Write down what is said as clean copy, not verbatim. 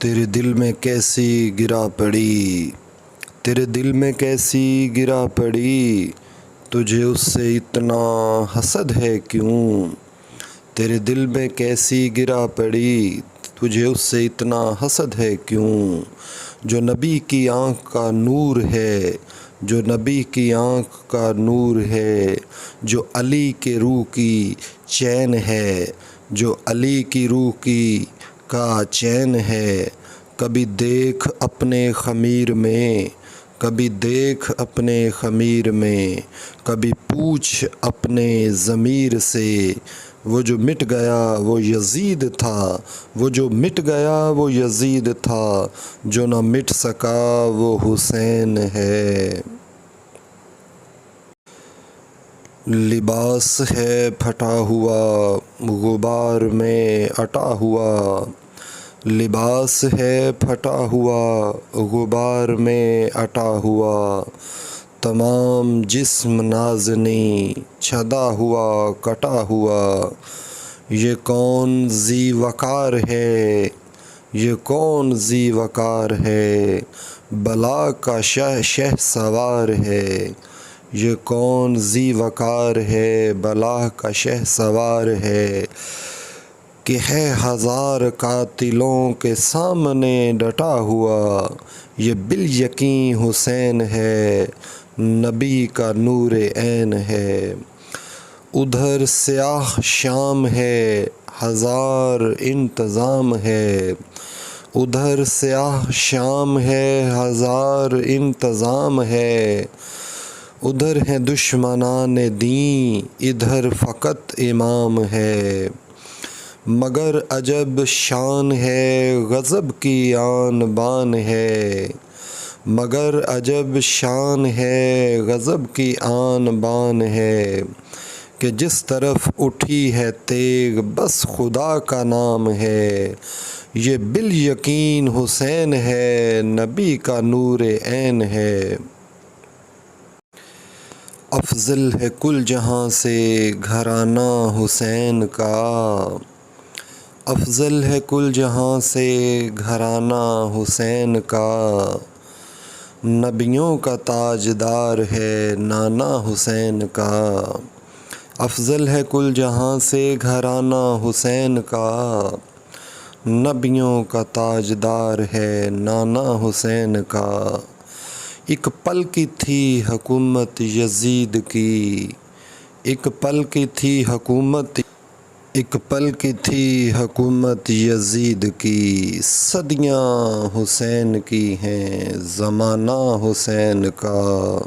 تیرے دل میں کیسی گرا پڑی، تیرے دل میں کیسی گرا پڑی، تجھے اس سے اتنا حسد ہے کیوں؟ تیرے دل میں کیسی گرا پڑی، تجھے اس سے اتنا حسد ہے کیوں؟ جو نبی کی آنکھ کا نور ہے، جو نبی کی آنکھ کا نور ہے، جو علی کے روح کی چین ہے، جو علی کی روح کا چین ہے، کبھی دیکھ اپنے خمیر میں، کبھی دیکھ اپنے خمیر میں، کبھی پوچھ اپنے ضمیر سے، وہ جو مٹ گیا وہ یزید تھا، وہ جو مٹ گیا وہ یزید تھا، جو نہ مٹ سکا وہ حسین ہے۔ لباس ہے پھٹا ہوا غبار میں اٹا ہوا، لباس ہے پھٹا ہوا غبار میں اٹا ہوا، تمام جسم نازنی چھدا ہوا کٹا ہوا، یہ کون ذی وقار ہے، یہ کون ذی وقار ہے، بلا کا شہ سوار ہے، یہ کون ذی وقار ہے، بلا کا شہ سوار ہے، کہ ہے ہزار قاتلوں کے سامنے ڈٹا ہوا، یہ بالیقین حسین ہے، نبی کا نور عین ہے۔ ادھر سیاہ شام ہے ہزار انتظام ہے، ادھر سیاہ شام ہے ہزار انتظام ہے، ادھر ہیں دشمنان دین ادھر فقط امام ہے، مگر عجب شان ہے غضب کی آن بان ہے، مگر عجب شان ہے غضب کی آن بان ہے، کہ جس طرف اٹھی ہے تیغ بس خدا کا نام ہے، یہ بالیقین حسین ہے، نبی کا نور عین ہے۔ افضل ہے کل جہاں سے گھرانہ حسین کا، افضل ہے کل جہاں سے گھرانہ حسین کا، نبیوں کا تاجدار ہے نانا حسین کا، افضل ہے کل جہاں سے گھرانہ حسین کا، نبیوں کا تاجدار ہے نانا حسین کا، ایک پل کی تھی حکومت یزید کی، ایک پل کی تھی حکومت، ایک پل کی تھی حکومت یزید کی، صدیاں حسین کی ہیں زمانہ حسین کا۔